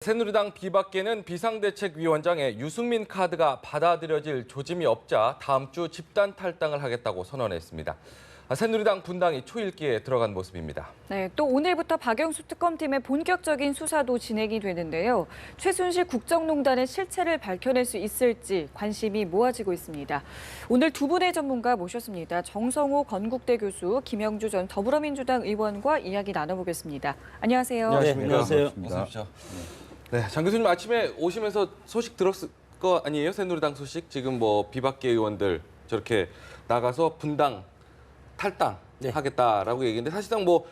새누리당 비박계는 비상대책위원장의 유승민 카드가 받아들여질 조짐이 없자 다음 주 집단 탈당을 하겠다고 선언했습니다. 새누리당 분당이 초읽기에 들어간 모습입니다. 네, 또 오늘부터 박영수 특검팀의 본격적인 수사도 진행이 되는데요. 최순실 국정농단의 실체를 밝혀낼 수 있을지 관심이 모아지고 있습니다. 오늘 두 분의 전문가 모셨습니다. 정성호 건국대 교수, 김영주 전 더불어민주당 의원과 이야기 나눠보겠습니다. 안녕하세요. 네, 안녕하세요. 어서 오십시오. 네, 장 교수님 아침에 오시면서 소식 들었을 거 아니에요? 새누리당 소식? 지금 뭐 비박계 의원들 저렇게 나가서 분당 탈당 하겠다라고 얘기했는데 사실상 뭐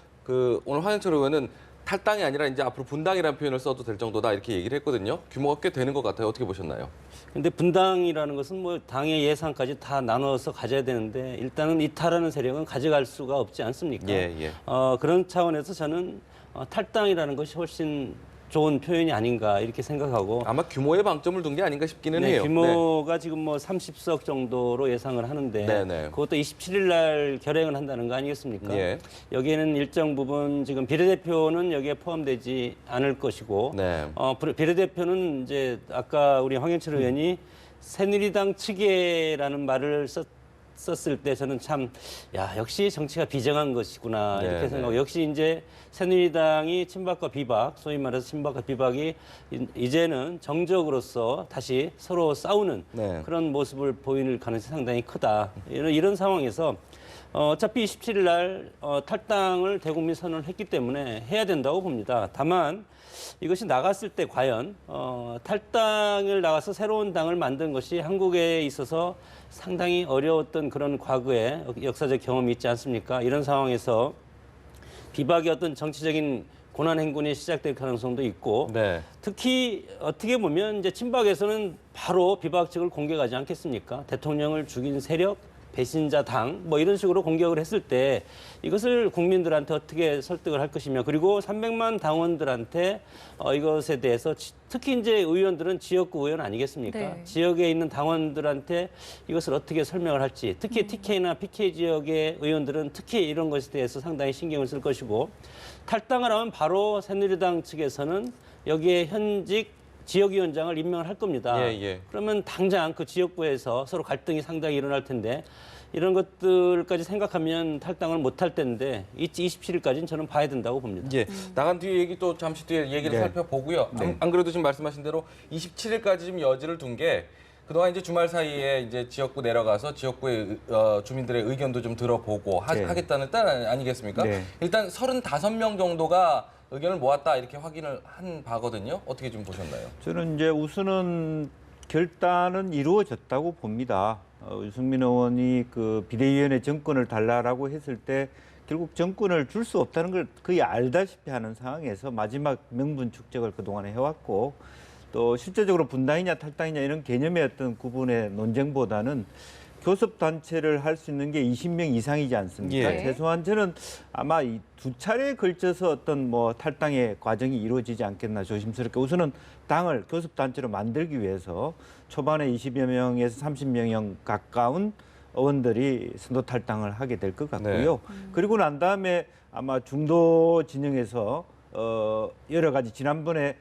오늘 황영철 의원은 탈당이 아니라 이제 앞으로 분당이라는 표현을 써도 될 정도다 이렇게 얘기를 했거든요. 규모가 꽤 되는 것 같아요. 어떻게 보셨나요? 근데 분당이라는 것은 뭐 당의 예산까지 다 나눠서 가져야 되는데 일단은 이탈하는 세력은 가져갈 수가 없지 않습니까? 예. 그런 차원에서 저는 탈당이라는 것이 훨씬 좋은 표현이 아닌가 이렇게 생각하고 아마 규모에 방점을 둔 게 아닌가 싶기는 네, 해요. 규모가 지금 뭐 30석 정도로 예상을 하는데 네네. 그것도 27일 날 결행을 한다는 거 아니겠습니까? 예. 여기에는 일정 부분 지금 비례대표는 여기에 포함되지 않을 것이고 네. 비례대표는 이제 아까 우리 황영철 의원이 새누리당 측에라는 말을 썼을 때 저는 참 역시 정치가 비정한 것이구나 이렇게 네, 생각하고 역시 이제 새누리당이 친박과 비박 소위 말해서 친박과 비박이 이제는 정적으로서 다시 서로 싸우는 네. 그런 모습을 보일 가능성이 상당히 크다. 이런 상황에서 어차피 27일 날 탈당을 대국민 선언을 했기 때문에 해야 된다고 봅니다. 다만 이것이 나갔을 때 과연 탈당을 나가서 새로운 당을 만든 것이 한국에 있어서 상당히 어려웠던 그런 과거의 역사적 경험이 있지 않습니까? 이런 상황에서 비박의 어떤 정치적인 고난 행군이 시작될 가능성도 있고 네. 특히 어떻게 보면 이제 친박에서는 바로 비박 측을 공격하지 않겠습니까? 대통령을 죽인 세력, 배신자 당 뭐 이런 식으로 공격을 했을 때 이것을 국민들한테 어떻게 설득을 할 것이며 그리고 300만 당원들한테 이것에 대해서 특히 이제 의원들은 지역구 의원 아니겠습니까? 네. 지역에 있는 당원들한테 이것을 어떻게 설명을 할지 특히 TK나 PK 지역의 의원들은 특히 이런 것에 대해서 상당히 신경을 쓸 것이고 탈당을 하면 바로 새누리당 측에서는 여기에 현직 지역위원장을 임명을 할 겁니다. 예. 그러면 당장 그 지역구에서 서로 갈등이 상당히 일어날 텐데 이런 것들까지 생각하면 탈당을 못할 텐데 27일까지는 저는 봐야 된다고 봅니다. 예. 나간 뒤에 얘기 또 잠시 뒤에 얘기를 살펴보고요. 안 그래도 지금 말씀하신 대로 27일까지 지금 여지를 둔 게 그동안 이제 주말 사이에 이제 지역구 내려가서 지역구의 주민들의 의견도 좀 들어보고 하겠다는 뜻 아니겠습니까? 네. 일단 35명 정도가 의견을 모았다 이렇게 확인을 한 바거든요. 어떻게 좀 보셨나요? 저는 이제 우선은 결단은 이루어졌다고 봅니다. 유승민 의원이 그 비대위원회 정권을 달라라고 했을 때 결국 정권을 줄 수 없다는 걸 거의 알다시피 하는 상황에서 마지막 명분 축적을 그동안 해왔고 또 실제적으로 분당이냐 탈당이냐 이런 개념의 어떤 구분의 논쟁보다는 교섭단체를 할 수 있는 게 20명 이상이지 않습니까? 예. 최소한 저는 아마 이 두 차례에 걸쳐서 어떤 뭐 탈당의 과정이 이루어지지 않겠나 조심스럽게 우선은 당을 교섭단체로 만들기 위해서 초반에 20여 명에서 30명 가까운 의원들이 선도 탈당을 하게 될 것 같고요. 그리고 난 다음에 아마 중도 진영에서 여러 가지 지난번에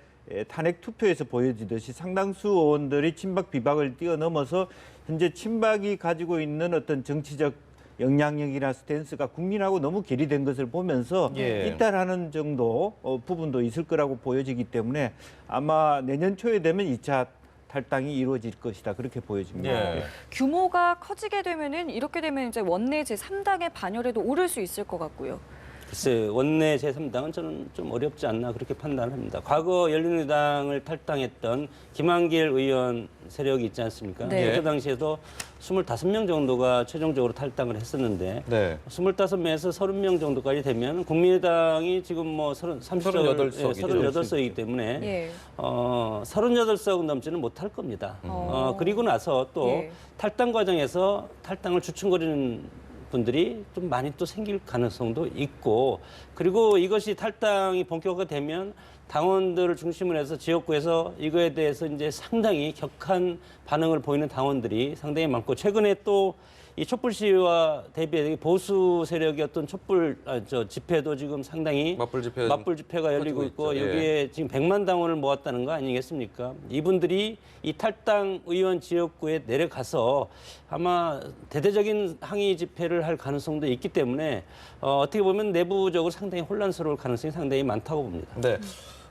탄핵 투표에서 보여지듯이 상당수 의원들이 친박 비박을 뛰어넘어서 현재 친박이 가지고 있는 어떤 정치적 영향력이나 스탠스가 국민하고 너무 괴리된 것을 보면서 이탈하는 정도 부분도 있을 거라고 보여지기 때문에 아마 내년 초에 되면 2차 탈당이 이루어질 것이다 그렇게 보여집니다. 규모가 커지게 되면은 이렇게 되면 이제 원내 제3당의 반열에도 오를 수 있을 것 같고요. 글쎄 원내 제3당은 저는 좀 어렵지 않나 그렇게 판단합니다. 과거 열린우리당을 탈당했던 김한길 의원 세력이 있지 않습니까? 네. 그때 당시에도 25명 정도가 최종적으로 탈당을 했었는데 25명에서 30명 정도까지 되면 국민의당이 지금 뭐 38석이기 때문에 38석 넘지는 못할 겁니다. 그리고 나서 또 탈당 과정에서 탈당을 주춤거리는 분들이 좀 많이 또 생길 가능성도 있고 그리고 이것이 탈당이 본격화되면 당원들을 중심으로 해서 지역구에서 이거에 대해서 이제 상당히 격한 반응을 보이는 당원들이 상당히 많고 최근에 또 이 촛불 시위와 대비해 보수 세력의 어떤 촛불 집회도 지금 상당히 맞불 집회가 열리고 있고 있죠. 예. 여기에 지금 100만 당원을 모았다는 거 아니겠습니까? 이분들이 이 탈당 의원 지역구에 내려가서 아마 대대적인 항의 집회를 할 가능성도 있기 때문에 어떻게 보면 내부적으로 상당히 혼란스러울 가능성이 상당히 많다고 봅니다. 네.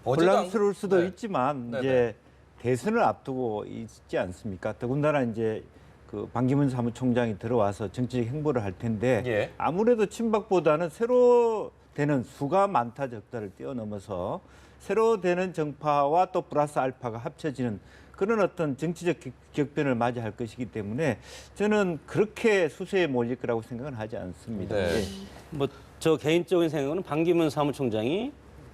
혼란스러울 수도 네. 있지만 네, 이제 대선을 앞두고 있지 않습니까? 더군다나 이제 그 반기문 사무총장이 들어와서 정치적 행보를 할 텐데 예. 아무래도 친박보다는 새로 되는 수가 많다 적다를 뛰어넘어서 새로 되는 정파와 또 플러스 알파가 합쳐지는 그런 어떤 정치적 격변을 맞이할 것이기 때문에 저는 그렇게 수세에 몰릴 거라고 생각은 하지 않습니다. 네. 예. 뭐 저 개인적인 생각은 반기문 사무총장이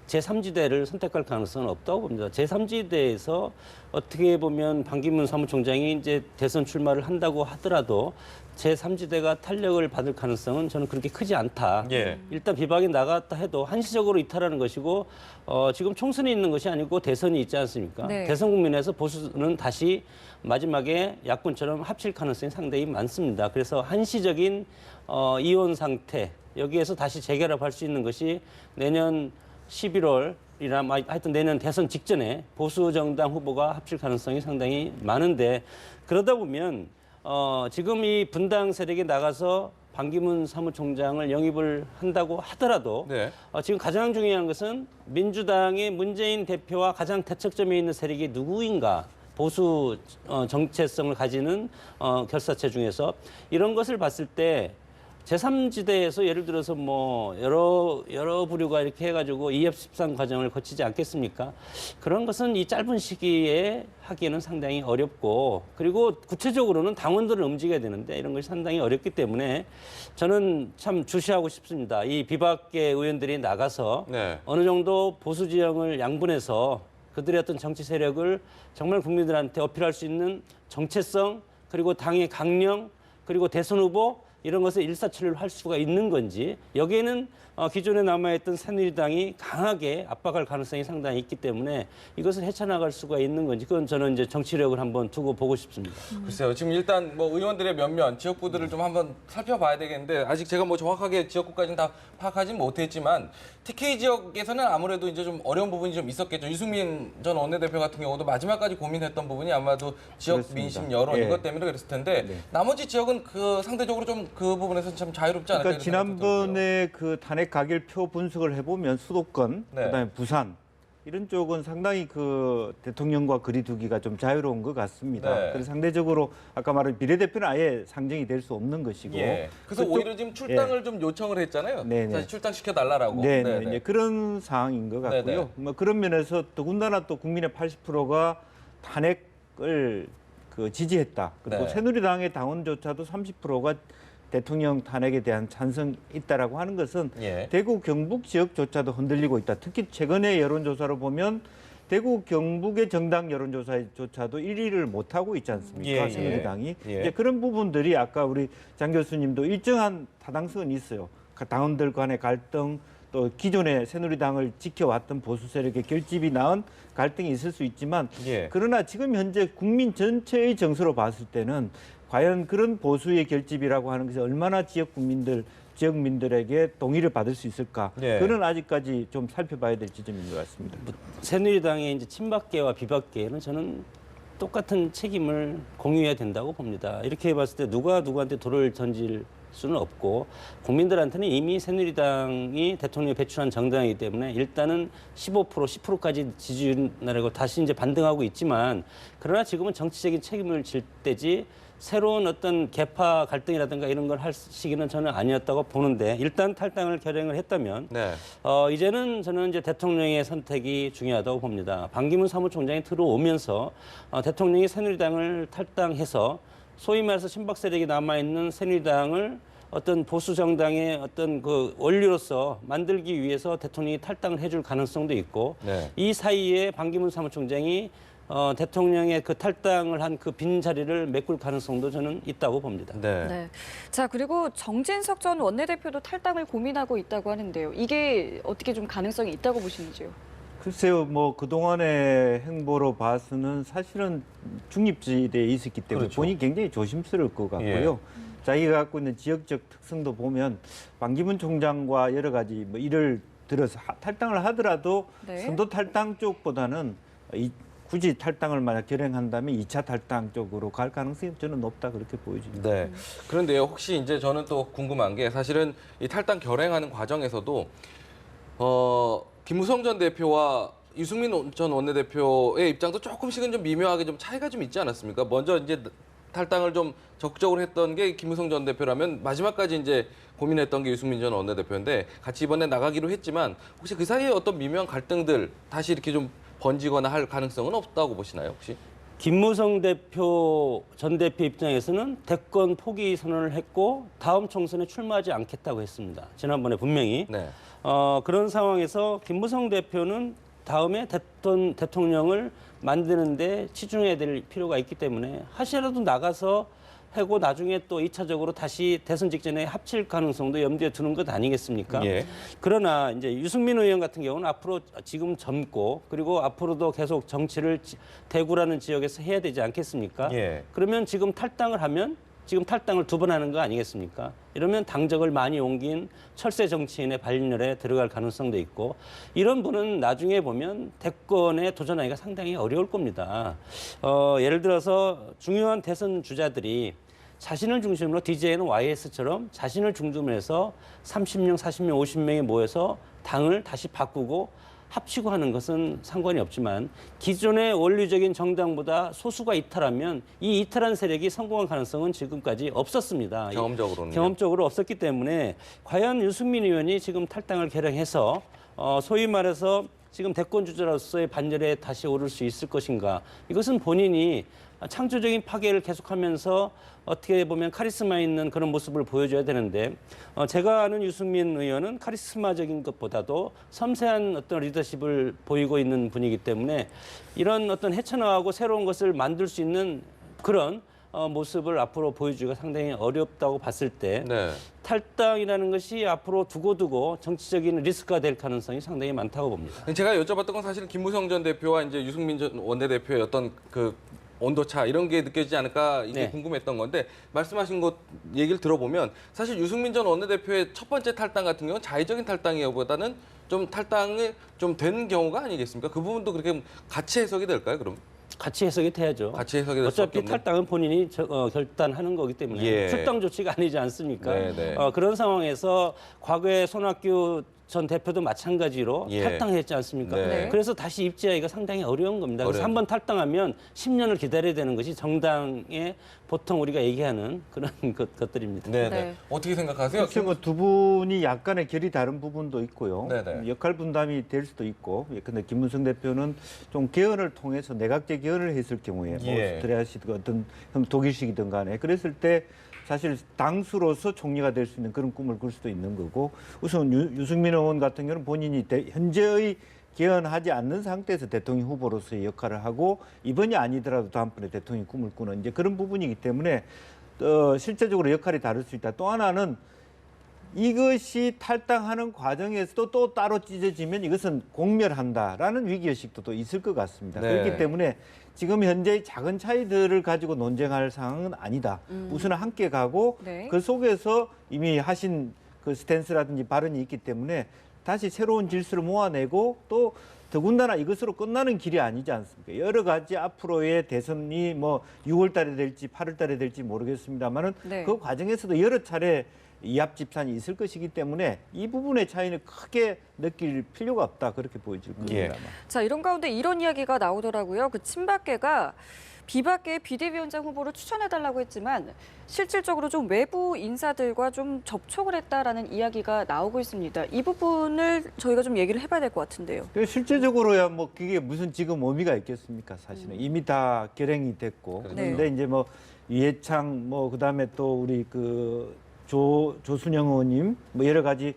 제3지대를 선택할 가능성은 없다고 봅니다. 제3지대에서 어떻게 보면 반기문 사무총장이 이제 대선 출마를 한다고 하더라도 제3지대가 탄력을 받을 가능성은 저는 그렇게 크지 않다. 예. 일단 비박이 나갔다 해도 한시적으로 이탈하는 것이고 지금 총선이 있는 것이 아니고 대선이 있지 않습니까? 네. 대선 국면에서 보수는 다시 마지막에 야권처럼 합칠 가능성이 상당히 많습니다. 그래서 한시적인 이혼 상태 여기에서 다시 재결합할 수 있는 것이 내년 11월이나 하여튼 내년 대선 직전에 보수 정당 후보가 합칠 가능성이 상당히 많은데 그러다 보면 지금 이 분당 세력이 나가서 반기문 사무총장을 영입을 한다고 하더라도 네. 지금 가장 중요한 것은 민주당의 문재인 대표와 가장 대척점에 있는 세력이 누구인가 보수 정체성을 가지는 결사체 중에서 이런 것을 봤을 때 제3지대에서 예를 들어서 뭐 여러 부류가 이렇게 해가지고 이합집산 과정을 거치지 않겠습니까? 그런 것은 이 짧은 시기에 하기에는 상당히 어렵고 그리고 구체적으로는 당원들을 움직여야 되는데 이런 것이 상당히 어렵기 때문에 저는 참 주시하고 싶습니다. 이 비박계 의원들이 나가서 네. 어느 정도 보수 지형을 양분해서 그들의 어떤 정치 세력을 정말 국민들한테 어필할 수 있는 정체성 그리고 당의 강령 그리고 대선 후보 이런 것을 일사천리로 할 수가 있는 건지 여기에는 기존에 남아있던 새누리당이 강하게 압박할 가능성이 상당히 있기 때문에 이것을 헤쳐나갈 수가 있는 건지 그건 저는 이제 정치력을 한번 두고 보고 싶습니다. 글쎄요. 지금 일단 뭐 의원들의 면면, 지역구들을 좀 한번 살펴봐야 되겠는데 아직 제가 뭐 정확하게 지역구까지는 다 파악하진 못했지만 TK 지역에서는 아무래도 이제 좀 어려운 부분이 좀 있었겠죠. 유승민 전 원내대표 같은 경우도 마지막까지 고민했던 부분이 아마도 지역 그렇습니다. 민심 여론 예. 이것 때문에 그랬을 텐데 네. 나머지 지역은 그 상대적으로 좀 그 부분에서 참 자유롭지 않을까 그러니까 이런 생각이 들더라고요. 지난번에 그 탄핵 가결표 분석을 해보면 수도권, 네. 그다음에 부산 이런 쪽은 상당히 그 대통령과 거리두기가 좀 자유로운 것 같습니다. 네. 그래서 상대적으로 아까 말한 비례대표는 아예 상정이 될 수 없는 것이고. 예. 그래서 그쪽- 오히려 지금 출당을 좀 요청을 했잖아요. 네네. 사실 출당시켜 달라라고. 네, 네네. 이제 그런 상황인 것 같고요. 네네. 뭐 그런 면에서 더군다나 또 국민의 80%가 탄핵을 그 지지했다. 그리고 네. 새누리당의 당원조차도 30%가 대통령 탄핵에 대한 찬성이 있다라고 하는 것은 예. 대구 경북 지역조차도 흔들리고 있다. 특히 최근의 여론조사로 보면 대구 경북의 정당 여론조사조차도 1위를 못 하고 있지 않습니까? 예, 예. 새누리당이 예. 이제 그런 부분들이 아까 우리 장 교수님도 일정한 타당성은 있어요. 당원들 간의 갈등 또 기존의 새누리당을 지켜왔던 보수 세력의 결집이 낳은 갈등이 있을 수 있지만 예. 그러나 지금 현재 국민 전체의 정서로 봤을 때는 과연 그런 보수의 결집이라고 하는 것이 얼마나 지역민들에게 동의를 받을 수 있을까? 예. 그는 아직까지 좀 살펴봐야 될 지점인 것 같습니다. 새누리당의 이제 친박계와 비박계는 저는 똑같은 책임을 공유해야 된다고 봅니다. 이렇게 봤을 때 누가 누구한테 돌을 던질 수는 없고 국민들한테는 이미 새누리당이 대통령이 배출한 정당이기 때문에 일단은 15% 10%까지 지지율 나라고 다시 이제 반등하고 있지만 그러나 지금은 정치적인 책임을 질 때지 새로운 어떤 계파 갈등이라든가 이런 걸 할 시기는 저는 아니었다고 보는데 일단 탈당을 결행을 했다면 네. 이제는 저는 이제 대통령의 선택이 중요하다고 봅니다. 반기문 사무총장이 들어오면서 대통령이 새누리당을 탈당해서 소위 말해서 친박 세력이 남아있는 새누리당을 어떤 보수 정당의 어떤 그 원리로서 만들기 위해서 대통령이 탈당을 해줄 가능성도 있고 네. 이 사이에 반기문 사무총장이 대통령의 그 탈당을 한 그 빈 자리를 메꿀 가능성도 저는 있다고 봅니다. 네. 네. 자, 그리고 정진석 전 원내대표도 탈당을 고민하고 있다고 하는데요. 이게 어떻게 좀 가능성이 있다고 보시는지요? 글쎄요, 뭐 그동안의 행보로 봐서는 사실은 중립지대에 있었기 때문에 그렇죠. 본인이 굉장히 조심스러울 것 같고요. 자기가 갖고 있는 지역적 특성도 보면 반기문 총장과 여러 가지 뭐 일을 들어서 탈당을 하더라도 네. 선도 탈당 쪽보다는 굳이 탈당을 만약 결행한다면 2차 탈당 쪽으로 갈 가능성이 저는 높다 그렇게 보여집니다. 네. 그런데요, 혹시 이제 저는 또 궁금한 게 사실은 이 탈당 결행하는 과정에서도 김무성 전 대표와 유승민 전 원내대표의 입장도 조금씩은 좀 미묘하게 좀 차이가 좀 있지 않았습니까? 먼저 이제 탈당을 좀 적극적으로 했던 게 김무성 전 대표라면 마지막까지 이제 고민했던 게 유승민 전 원내대표인데 같이 이번에 나가기로 했지만 혹시 그 사이에 어떤 미묘한 갈등들 다시 이렇게 좀 번지거나 할 가능성은 없다고 보시나요, 혹시? 김무성 전 대표 입장에서는 대권 포기 선언을 했고 다음 총선에 출마하지 않겠다고 했습니다. 지난번에 분명히. 네. 그런 상황에서 김무성 대표는 다음에 대통령을 만드는데 치중해야 될 필요가 있기 때문에 하시라도 나가서 하고 나중에 또 2차적으로 다시 대선 직전에 합칠 가능성도 염두에 두는 것 아니겠습니까? 예. 그러나 이제 유승민 의원 같은 경우는 앞으로 지금 젊고 그리고 앞으로도 계속 정치를 대구라는 지역에서 해야 되지 않겠습니까? 예. 그러면 지금 탈당을 하면 지금 탈당을 2번 하는 거 아니겠습니까? 이러면 당적을 많이 옮긴 철새 정치인의 발렬에 들어갈 가능성도 있고 이런 분은 나중에 보면 대권에 도전하기가 상당히 어려울 겁니다. 예를 들어서 중요한 대선 주자들이 자신을 중심으로 DJ는 YS처럼 자신을 중심으로 해서 30명, 40명, 50명이 모여서 당을 다시 바꾸고 합치고 하는 것은 상관이 없지만 기존의 원리적인 정당보다 소수가 이탈하면 이 이탈한 세력이 성공할 가능성은 지금까지 없었습니다. 경험적으로는. 경험적으로 없었기 때문에 과연 유승민 의원이 지금 탈당을 결행해서 소위 말해서 지금 대권 주자로서의 반열에 다시 오를 수 있을 것인가. 이것은 본인이 창조적인 파괴를 계속하면서 어떻게 보면 카리스마 있는 그런 모습을 보여줘야 되는데 제가 아는 유승민 의원은 카리스마적인 것보다도 섬세한 어떤 리더십을 보이고 있는 분이기 때문에 이런 어떤 헤쳐나가고 새로운 것을 만들 수 있는 그런 모습을 앞으로 보여주기가 상당히 어렵다고 봤을 때 네. 탈당이라는 것이 앞으로 두고두고 정치적인 리스크가 될 가능성이 상당히 많다고 봅니다. 제가 여쭤봤던 건 사실은 김무성 전 대표와 이제 유승민 전 원내대표의 어떤 그 온도차 이런 게 느껴지지 않을까 이게 네. 궁금했던 건데 말씀하신 것 얘기를 들어보면 사실 유승민 전 원내대표의 첫 번째 탈당 같은 경우는 자의적인 탈당이보다는 좀 탈당이 좀 된 경우가 아니겠습니까? 그 부분도 그렇게 같이 해석이 될까요, 그럼? 같이 해석이 돼야죠. 같이 해석이 될 수밖에 어차피 없는. 탈당은 본인이 결단하는 거기 때문에 예. 출당 조치가 아니지 않습니까? 네, 네. 그런 상황에서 과거에 손학규 전 대표도 마찬가지로 예. 탈당했지 않습니까? 네. 그래서 다시 입지하기가 상당히 어려운 겁니다. 그래서 어려운. 한 번 탈당하면 10년을 기다려야 되는 것이 정당의 보통 우리가 얘기하는 그런 것들입니다. 네, 네. 네. 어떻게 생각하세요? 그렇죠. 뭐 두 분이 약간의 결이 다른 부분도 있고요. 네네. 역할 분담이 될 수도 있고. 근데 김무성 대표는 좀 개헌을 통해서 내각제 개헌을 했을 경우에 뭐 예. 오스트리아시든 어떤 독일식이든 간에 그랬을 때 사실 당수로서 총리가 될 수 있는 그런 꿈을 꿀 수도 있는 거고 우선 유승민 의원 같은 경우는 본인이 현재의 개헌하지 않는 상태에서 대통령 후보로서의 역할을 하고 이번이 아니더라도 다음번에 대통령 꿈을 꾸는 이제 그런 부분이기 때문에 실제적으로 역할이 다를 수 있다. 또 하나는 이것이 탈당하는 과정에서도 또 따로 찢어지면 이것은 공멸한다라는 위기의식도 또 있을 것 같습니다. 네. 그렇기 때문에 지금 현재의 작은 차이들을 가지고 논쟁할 상황은 아니다. 우선 함께 가고 네. 그 속에서 이미 하신 그 스탠스라든지 발언이 있기 때문에 다시 새로운 질서를 모아내고 또 더군다나 이것으로 끝나는 길이 아니지 않습니까? 여러 가지 앞으로의 대선이 뭐 6월 달에 될지 8월 달에 될지 모르겠습니다만은 네. 그 과정에서도 여러 차례 이합 집산이 있을 것이기 때문에 이 부분의 차이는 크게 느낄 필요가 없다 그렇게 보여질 겁니다. 예. 아마. 자, 이런 가운데 이런 이야기가 나오더라고요. 그 친박계가 비박계 비대위원장 후보를 추천해달라고 했지만 실질적으로 좀 외부 인사들과 좀 접촉을 했다라는 이야기가 나오고 있습니다. 이 부분을 저희가 좀 얘기를 해봐야 될 것 같은데요. 실제적으로야 뭐 그게 무슨 지금 의미가 있겠습니까? 사실은 이미 다 결행이 됐고 그렇죠. 그런데 이제 뭐 이해창 뭐 그다음에 또 우리 그 조순영 의원님 뭐 여러 가지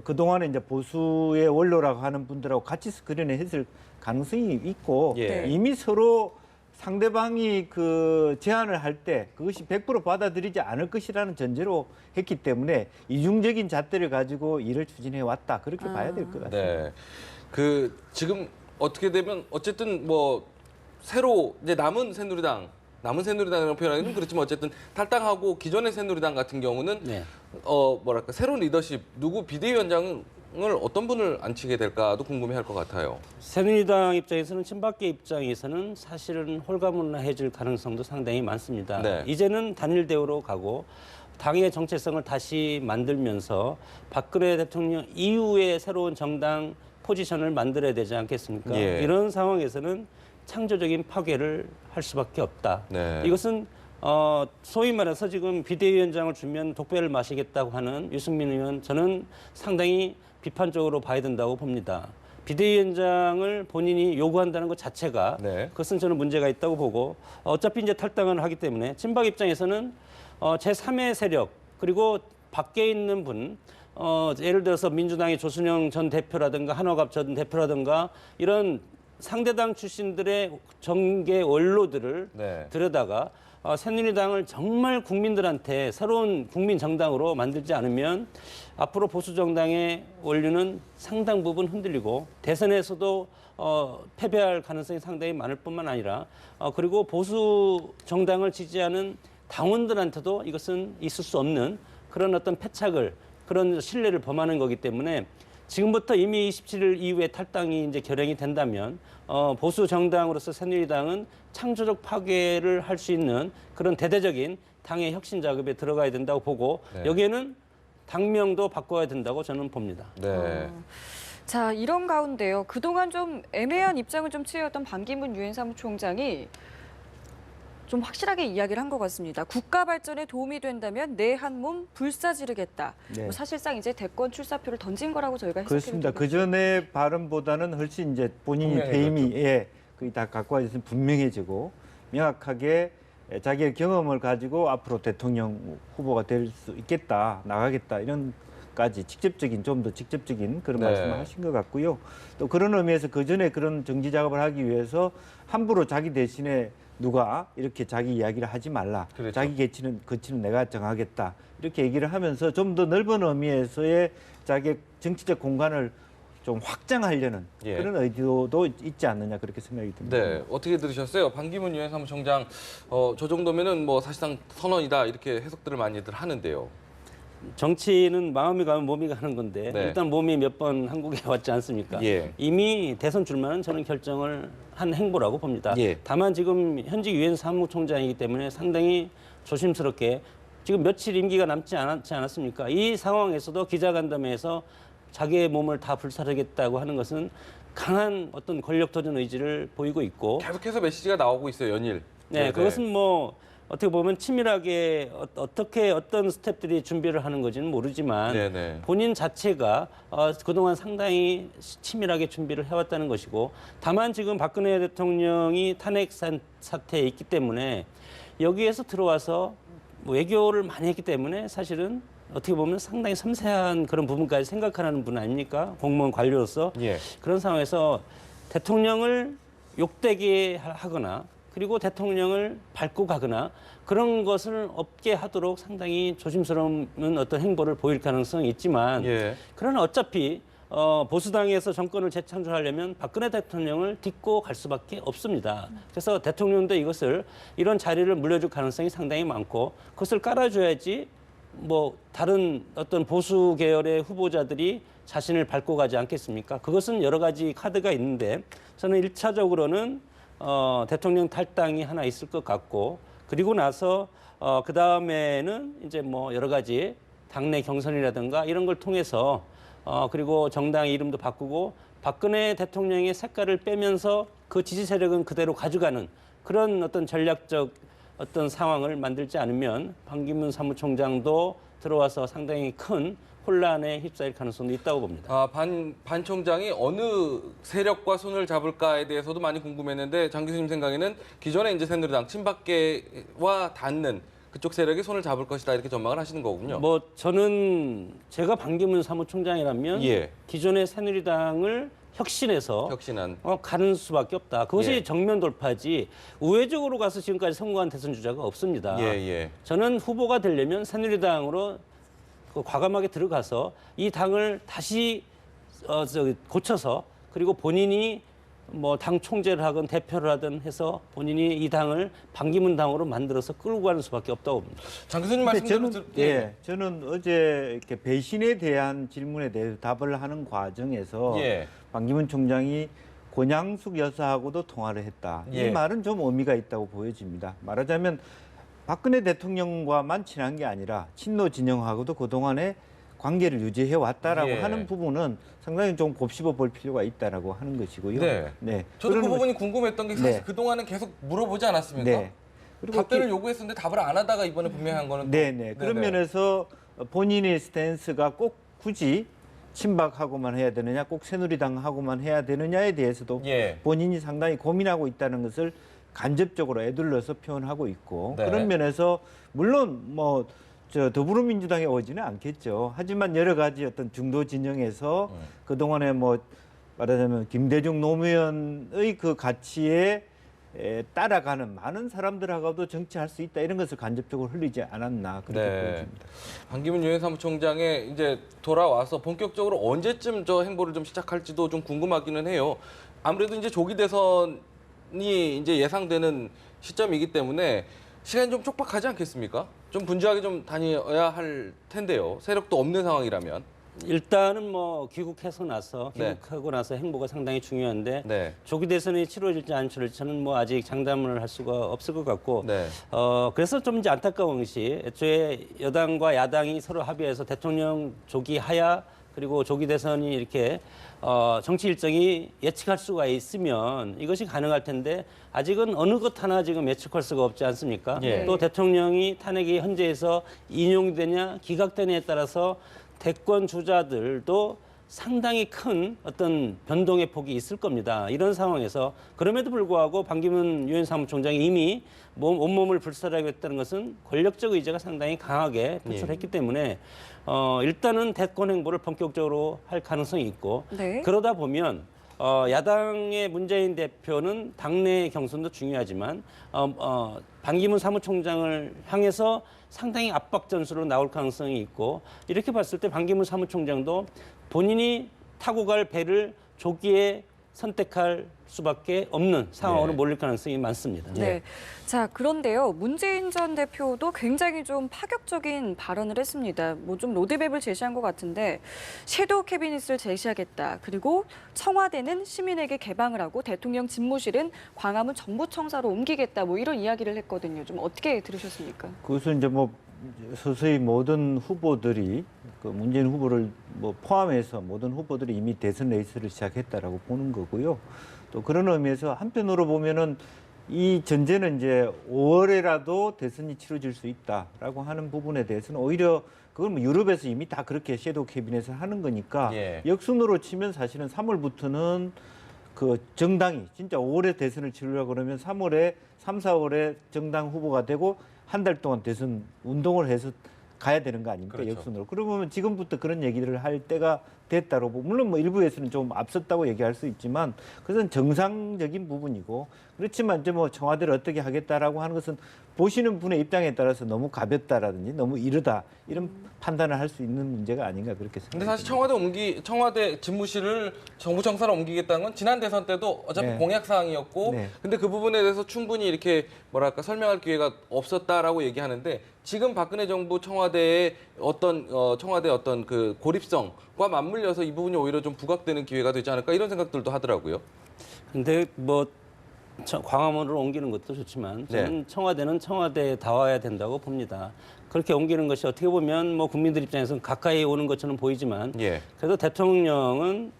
그동안에 이제 보수의 원로라고 하는 분들하고 같이 스크린을 했을 가능성이 있고 예. 이미 서로 상대방이 그 제안을 할 때 그것이 100% 받아들이지 않을 것이라는 전제로 했기 때문에 이중적인 잣대를 가지고 일을 추진해 왔다 그렇게 봐야 될 것 같습니다. 네. 그 지금 어떻게 되면 어쨌든 뭐 새로 이제 남은 새누리당 남은 새누리당이라고 표현하기는 그렇지만 어쨌든 탈당하고 기존의 새누리당 같은 경우는 네. 뭐랄까 새로운 리더십 누구 비대위원장을 어떤 분을 앉히게 될까도 궁금해할 것 같아요. 새누리당 입장에서는 친박계 입장에서는 사실은 홀가분해질 가능성도 상당히 많습니다. 네. 이제는 단일 대우로 가고 당의 정체성을 다시 만들면서 박근혜 대통령 이후에 새로운 정당 포지션을 만들어야 되지 않겠습니까? 예. 이런 상황에서는 창조적인 파괴를 할 수밖에 없다. 네. 이것은 소위 말해서 지금 비대위원장을 주면 독배를 마시겠다고 하는 유승민 의원 저는 상당히 비판적으로 봐야 된다고 봅니다. 비대위원장을 본인이 요구한다는 것 자체가 네. 그것은 저는 문제가 있다고 보고 어차피 이제 탈당을 하기 때문에 친박 입장에서는 제3의 세력 그리고 밖에 있는 분 예를 들어서 민주당의 조순영 전 대표라든가 한화갑 전 대표라든가 이런 상대당 출신들의 정계 원로들을 네. 들여다가 새누리당을 정말 국민들한테 새로운 국민 정당으로 만들지 않으면 앞으로 보수 정당의 원류는 상당 부분 흔들리고 대선에서도 패배할 가능성이 상당히 많을 뿐만 아니라 그리고 보수 정당을 지지하는 당원들한테도 이것은 있을 수 없는 그런 어떤 패착을 그런 신뢰를 범하는 거기 때문에 지금부터 이미 27일 이후에 탈당이 이제 결행이 된다면 보수 정당으로서 새누리당은 창조적 파괴를 할 수 있는 그런 대대적인 당의 혁신 작업에 들어가야 된다고 보고 네. 여기에는 당명도 바꿔야 된다고 저는 봅니다. 네. 자, 이런 가운데요. 그동안 좀 애매한 입장을 좀 취해왔던 반기문 유엔 사무총장이 좀 확실하게 이야기를 한 것 같습니다. 국가 발전에 도움이 된다면 내 한 몸 불사지르겠다. 네. 뭐 사실상 이제 대권 출사표를 던진 거라고 저희가 해석해도 그렇습니다. 되겠죠. 그 전에 발언보다는 훨씬 이제 본인이 분명해졌죠. 퇴임이 거의 다 갖고 와있으면 분명해지고 명확하게 자기의 경험을 가지고 앞으로 대통령 후보가 될 수 있겠다, 나가겠다 이런까지 직접적인 좀 더 직접적인 그런 네. 말씀을 하신 것 같고요. 또 그런 의미에서 그 전에 그런 정지 작업을 하기 위해서 함부로 자기 대신에 누가 이렇게 자기 이야기를 하지 말라. 그렇죠. 자기 거치는 내가 정하겠다. 이렇게 얘기를 하면서 좀 더 넓은 의미에서의 자기 정치적 공간을 좀 확장하려는 예. 그런 의도도 있지 않느냐 그렇게 생각이 듭니다. 네, 어떻게 들으셨어요? 반기문 유엔 사무총장 저 정도면은 뭐 사실상 선언이다 이렇게 해석들을 많이들 하는데요. 정치는 마음이 가면 몸이 가는 건데 네. 일단 몸이 몇 번 한국에 왔지 않습니까? 예. 이미 대선 출마는 저는 결정을 한 행보라고 봅니다. 예. 다만 지금 현직 유엔 사무총장이기 때문에 상당히 조심스럽게 지금 며칠 임기가 남지 않았습니까? 이 상황에서도 기자간담회에서 자기의 몸을 다 불사르겠다고 하는 것은 강한 어떤 권력 도전 의지를 보이고 있고 계속해서 메시지가 나오고 있어요, 연일. 네, 그것은 뭐 어떻게 보면 치밀하게 어떻게 어떤 스텝들이 준비를 하는 건지는 모르지만 네네. 본인 자체가 그동안 상당히 치밀하게 준비를 해왔다는 것이고 다만 지금 박근혜 대통령이 탄핵 사태에 있기 때문에 여기에서 들어와서 외교를 많이 했기 때문에 사실은 어떻게 보면 상당히 섬세한 그런 부분까지 생각하는 분 아닙니까? 공무원 관료로서. 예. 그런 상황에서 대통령을 욕되게 하거나 그리고 대통령을 밟고 가거나 그런 것을 없게 하도록 상당히 조심스러운 어떤 행보를 보일 가능성이 있지만 예. 그러나 어차피 보수당에서 정권을 재창출하려면 박근혜 대통령을 딛고 갈 수밖에 없습니다. 그래서 대통령도 이런 자리를 물려줄 가능성이 상당히 많고 그것을 깔아줘야지 뭐 다른 어떤 보수 계열의 후보자들이 자신을 밟고 가지 않겠습니까? 그것은 여러 가지 카드가 있는데 저는 1차적으로는 대통령 탈당이 하나 있을 것 같고 그리고 나서 그 다음에는 이제 뭐 여러 가지 당내 경선이라든가 이런 걸 통해서 그리고 정당 이름도 바꾸고 박근혜 대통령의 색깔을 빼면서 그 지지 세력은 그대로 가져가는 그런 어떤 전략적 어떤 상황을 만들지 않으면 반기문 사무총장도 들어와서 상당히 큰 혼란에 휩싸일 가능성도 있다고 봅니다. 반 총장이 어느 세력과 손을 잡을까에 대해서도 많이 궁금했는데 장 교수님 생각에는 기존에 이제 새누리당 친박계와 닿는 그쪽 세력이 손을 잡을 것이다 이렇게 전망을 하시는 거군요. 뭐 저는 제가 반기문 사무총장이라면 예. 기존의 새누리당을 혁신해서 혁신한. 가는 수밖에 없다. 그것이 예. 정면 돌파지 우회적으로 가서 지금까지 성공한 대선 주자가 없습니다. 예. 저는 후보가 되려면 새누리당으로 과감하게 들어가서 이 당을 다시 고쳐서 그리고 본인이 뭐 당 총재를 하건 대표를 하든 해서 본인이 이 당을 반기문 당으로 만들어서 끌고 가는 수밖에 없다고 봅니다. 장 교수님 근데 말씀대로 저는 어제 이렇게 배신에 대한 질문에 대해서 답을 하는 과정에서 예. 반기문 총장이 권양숙 여사하고도 통화를 했다. 예. 이 말은 좀 의미가 있다고 보여집니다. 말하자면 박근혜 대통령과만 친한 게 아니라 친노 진영하고도 그동안에 관계를 유지해 왔다라고 예. 하는 부분은 상당히 좀 곱씹어 볼 필요가 있다라고 하는 것이고요. 네. 저도 그 그런 부분이 궁금했던 게 사실 네. 그동안은 계속 물어보지 않았습니까? 네. 그리고 답변을 요구했었는데 답을 안 하다가 이번에 분명히 한 거는 또- 네네. 그런 면에서 본인의 스탠스가 꼭 굳이 친박하고만 해야 되느냐, 꼭 새누리당하고만 해야 되느냐에 대해서도 예. 본인이 상당히 고민하고 있다는 것을 간접적으로 애둘러서 표현하고 있고 네. 그런 면에서 물론 뭐 더불어민주당에 오지는 않겠죠. 하지만 여러 가지 어떤 중도 진영에서 그동안에 뭐 말하자면 김대중 노무현의 그 가치에 따라가는 많은 사람들하고도 정치할 수 있다 이런 것을 간접적으로 흘리지 않았나 그렇게 보여집니다. 반기문 유엔 사무총장에 이제 돌아와서 본격적으로 언제쯤 저 행보를 좀 시작할지도 좀 궁금하기는 해요. 아무래도 이제 조기 대선이 이제 예상되는 시점이기 때문에 시간이 좀 촉박하지 않겠습니까? 좀 분주하게 좀 다녀야 할 텐데요. 세력도 없는 상황이라면. 일단은 뭐 귀국하고 나서 네. 행보가 상당히 중요한데 네. 조기 대선이 치러질지 안 치러질지는 뭐 아직 장담을 할 수가 없을 것 같고 네. 그래서 좀 이제 안타까운 것이 애초에 여당과 야당이 서로 합의해서 대통령 조기 하야 그리고 조기 대선이 이렇게 정치 일정이 예측할 수가 있으면 이것이 가능할 텐데 아직은 어느 것 하나 지금 예측할 수가 없지 않습니까? 예. 또 대통령이 탄핵이 헌재에서 인용되냐 기각되냐에 따라서 대권 주자들도 상당히 큰 어떤 변동의 폭이 있을 겁니다. 이런 상황에서 그럼에도 불구하고 반기문 유엔 사무총장이 이미 온몸을 불살하겠다는 것은 권력적 의지가 상당히 강하게 표출했기 때문에 일단은 대권 행보를 본격적으로 할 가능성이 있고 네. 그러다 보면 야당의 문재인 대표는 당내 경선도 중요하지만 반기문 사무총장을 향해서 상당히 압박 전술로 나올 가능성이 있고 이렇게 봤을 때 반기문 사무총장도 본인이 타고 갈 배를 조기에 선택할 수밖에 없는 상황으로 네. 몰릴 가능성이 많습니다. 네. 자, 그런데요. 문재인 전 대표도 굉장히 좀 파격적인 발언을 했습니다. 뭐 좀 로드맵을 제시한 것 같은데 섀도우 캐비닛을 제시하겠다. 그리고 청와대는 시민에게 개방을 하고 대통령 집무실은 광화문 정부청사로 옮기겠다. 뭐 이런 이야기를 했거든요. 좀 어떻게 들으셨습니까? 그것은 이제 뭐 서서히 모든 후보들이 그 문재인 후보를 뭐 포함해서 모든 후보들이 이미 대선 레이스를 시작했다라고 보는 거고요. 또 그런 의미에서 한편으로 보면은 이 전제는 이제 5월에라도 대선이 치러질 수 있다라고 하는 부분에 대해서는 오히려 그건 뭐 유럽에서 이미 다 그렇게 섀도우 캐비넷을 하는 거니까 예. 역순으로 치면 사실은 3월부터는 그 정당이 진짜 5월에 대선을 치르려고 그러면 3월에 3, 4월에 정당 후보가 되고 한 달 동안 대선 운동을 해서 가야 되는 거 아닙니까? 그렇죠. 역순으로. 그러면 지금부터 그런 얘기를 할 때가 됐다고 보고 물론 뭐 일부에서는 좀 앞섰다고 얘기할 수 있지만 그것은 정상적인 부분이고 그렇지만 이제 뭐 청와대를 어떻게 하겠다라고 하는 것은 보시는 분의 입장에 따라서 너무 가볍다라든지 너무 이르다 이런 판단을 할 수 있는 문제가 아닌가 그렇게 근데 생각합니다. 사실 청와대 집무실을 정부청사로 옮기겠다는 건 지난 대선 때도 어차피 네. 공약 사항이었고 네. 근데 그 부분에 대해서 충분히 이렇게 뭐랄까 설명할 기회가 없었다라고 얘기하는데 지금 박근혜 정부 청와대의 어떤 그 고립성과 맞물려서 이 부분이 오히려 좀 부각되는 기회가 되지 않을까 이런 생각들도 하더라고요. 근데 뭐 광화문으로 옮기는 것도 좋지만 저는 청와대는 청와대에 닿아야 된다고 봅니다. 그렇게 옮기는 것이 어떻게 보면 뭐 국민들 입장에서는 가까이 오는 것처럼 보이지만 예. 그래도 대통령은